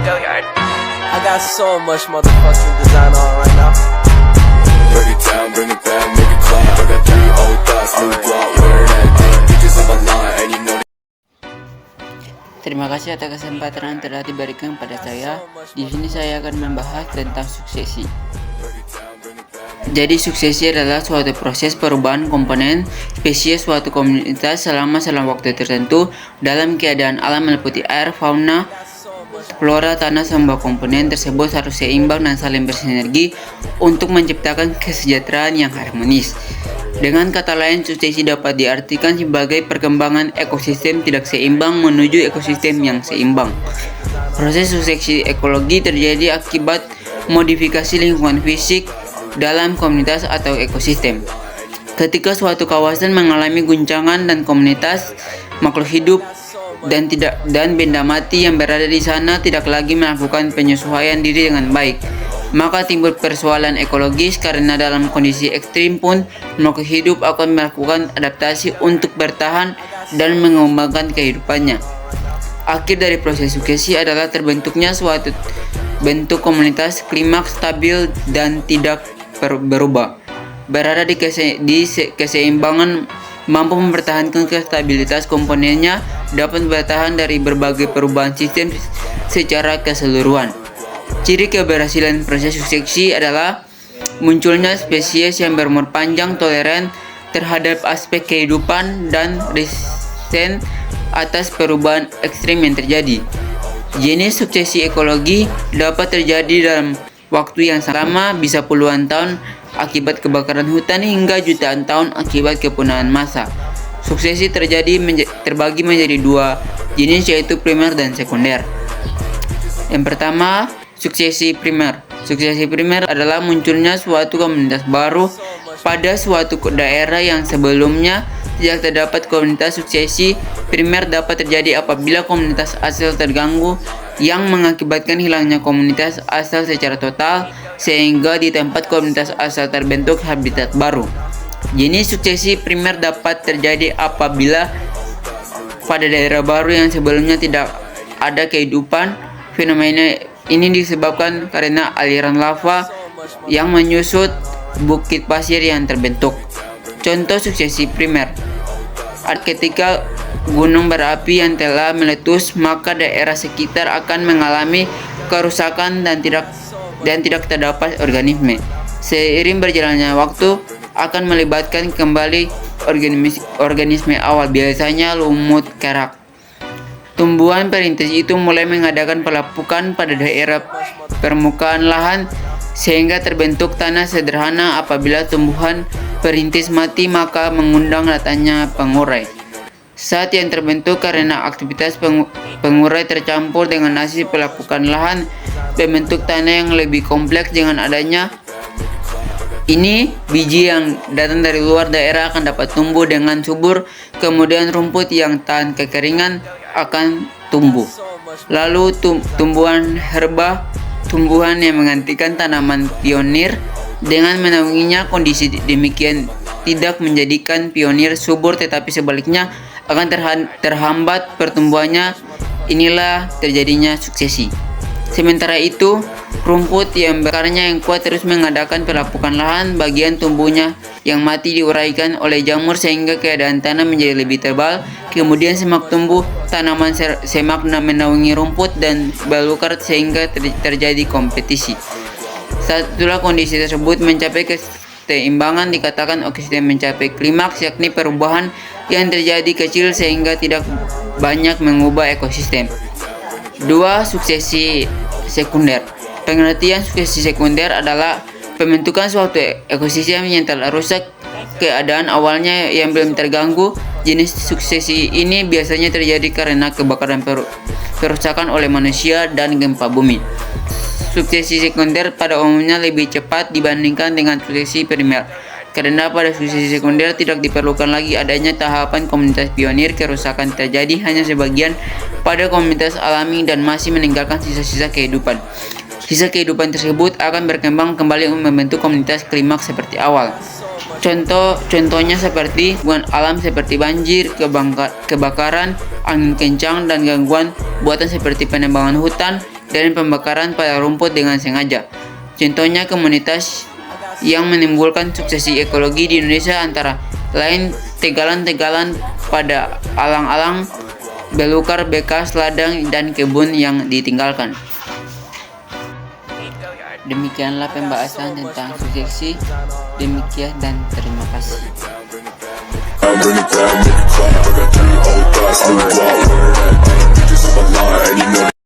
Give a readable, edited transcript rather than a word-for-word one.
I got so much motherfucking design on right now. Break it down, bring it back, make it clap. I got 3 old thoughts, new block, where that thing. Bitches on my line, and you know. Terima kasih atas kesempatan yang telah diberikan pada saya. Di sini saya akan membahas tentang suksesi. Jadi suksesi adalah suatu proses perubahan komponen spesies suatu komunitas selama waktu tertentu dalam keadaan alam meliputi air, fauna, flora, tanah. Semua komponen tersebut harus seimbang dan saling bersinergi untuk menciptakan kesejahteraan yang harmonis. Dengan kata lain, suksesi dapat diartikan sebagai perkembangan ekosistem tidak seimbang menuju ekosistem yang seimbang. Proses suksesi ekologi terjadi akibat modifikasi lingkungan fisik dalam komunitas atau ekosistem. Ketika suatu kawasan mengalami guncangan dan komunitas makhluk hidup dan benda mati yang berada di sana tidak lagi melakukan penyesuaian diri dengan baik, maka timbul persoalan ekologis karena dalam kondisi ekstrim pun makhluk hidup akan melakukan adaptasi untuk bertahan dan mengembangkan kehidupannya. Akhir dari proses suksesi adalah terbentuknya suatu bentuk komunitas klimaks stabil dan tidak berubah, berada di keseimbangan, mampu mempertahankan stabilitas komponennya, dapat bertahan dari berbagai perubahan sistem secara keseluruhan. Ciri keberhasilan proses suksesi adalah munculnya spesies yang berumur panjang, toleran terhadap aspek kehidupan, dan resisten atas perubahan ekstrim yang terjadi. Jenis suksesi ekologi dapat terjadi dalam waktu yang lama, bisa puluhan tahun akibat kebakaran hutan hingga jutaan tahun akibat kepunahan massa. Suksesi terbagi menjadi 2 jenis, yaitu primer dan sekunder. Yang pertama, suksesi primer. Suksesi primer adalah munculnya suatu komunitas baru pada suatu daerah yang sebelumnya tidak terdapat komunitas. Suksesi primer dapat terjadi apabila komunitas asal terganggu yang mengakibatkan hilangnya komunitas asal secara total, sehingga di tempat komunitas asal terbentuk habitat baru. Jenis suksesi primer dapat terjadi apabila pada daerah baru yang sebelumnya tidak ada kehidupan. Fenomena ini disebabkan karena aliran lava yang menyusut bukit pasir yang terbentuk. Contoh suksesi primer: ketika gunung berapi yang telah meletus, maka daerah sekitar akan mengalami kerusakan dan tidak terdapat organisme. Seiring berjalannya waktu akan melibatkan kembali organisme awal, biasanya lumut kerak. Tumbuhan perintis itu mulai mengadakan pelapukan pada daerah permukaan lahan sehingga terbentuk tanah sederhana. Apabila tumbuhan perintis mati, maka mengundang datangnya pengurai. Saat yang terbentuk karena aktivitas pengurai tercampur dengan hasil pelapukan lahan, membentuk tanah yang lebih kompleks. Dengan adanya ini, biji yang datang dari luar daerah akan dapat tumbuh dengan subur. Kemudian rumput yang tahan kekeringan akan tumbuh. Lalu tumbuhan herba, tumbuhan yang menggantikan tanaman pionir. Dengan menaunginya, kondisi demikian tidak menjadikan pionir subur, tetapi sebaliknya akan terhambat pertumbuhannya. Inilah terjadinya suksesi. Sementara itu, rumput yang akarnya yang kuat terus mengadakan pelapukan lahan. Bagian tumbuhnya yang mati diuraikan oleh jamur sehingga keadaan tanah menjadi lebih tebal. Kemudian semak tumbuh, tanaman semak menaungi rumput dan belukar sehingga terjadi kompetisi. Setelah kondisi tersebut mencapai keseimbangan, dikatakan ekosistem mencapai klimaks, yakni perubahan yang terjadi kecil sehingga tidak banyak mengubah ekosistem. 2. Suksesi sekunder. Pengertian suksesi sekunder adalah pembentukan suatu ekosistem yang telah rusak keadaan awalnya yang belum terganggu. Jenis suksesi ini biasanya terjadi karena kebakaran, perusakan oleh manusia, dan gempa bumi. Suksesi sekunder pada umumnya lebih cepat dibandingkan dengan suksesi primer, karena pada suksesi sekunder tidak diperlukan lagi adanya tahapan komunitas pionir. Kerusakan terjadi hanya sebagian pada komunitas alami dan masih meninggalkan sisa-sisa kehidupan. Sisa kehidupan tersebut akan berkembang kembali untuk membentuk komunitas klimaks seperti awal. Contohnya seperti gangguan alam seperti banjir, kebakaran, angin kencang, dan gangguan buatan seperti penebangan hutan. dan pembakaran pada rumput dengan sengaja. Contohnya komunitas yang menimbulkan suksesi ekologi di Indonesia antara lain tegalan-tegalan pada alang-alang, belukar bekas ladang dan kebun yang ditinggalkan. Demikianlah pembahasan tentang suksesi. Demikian dan terima kasih. Bring it down, make it clap. I got 3 old thoughts, new block, wearing that thing. Bitches on my line, and you know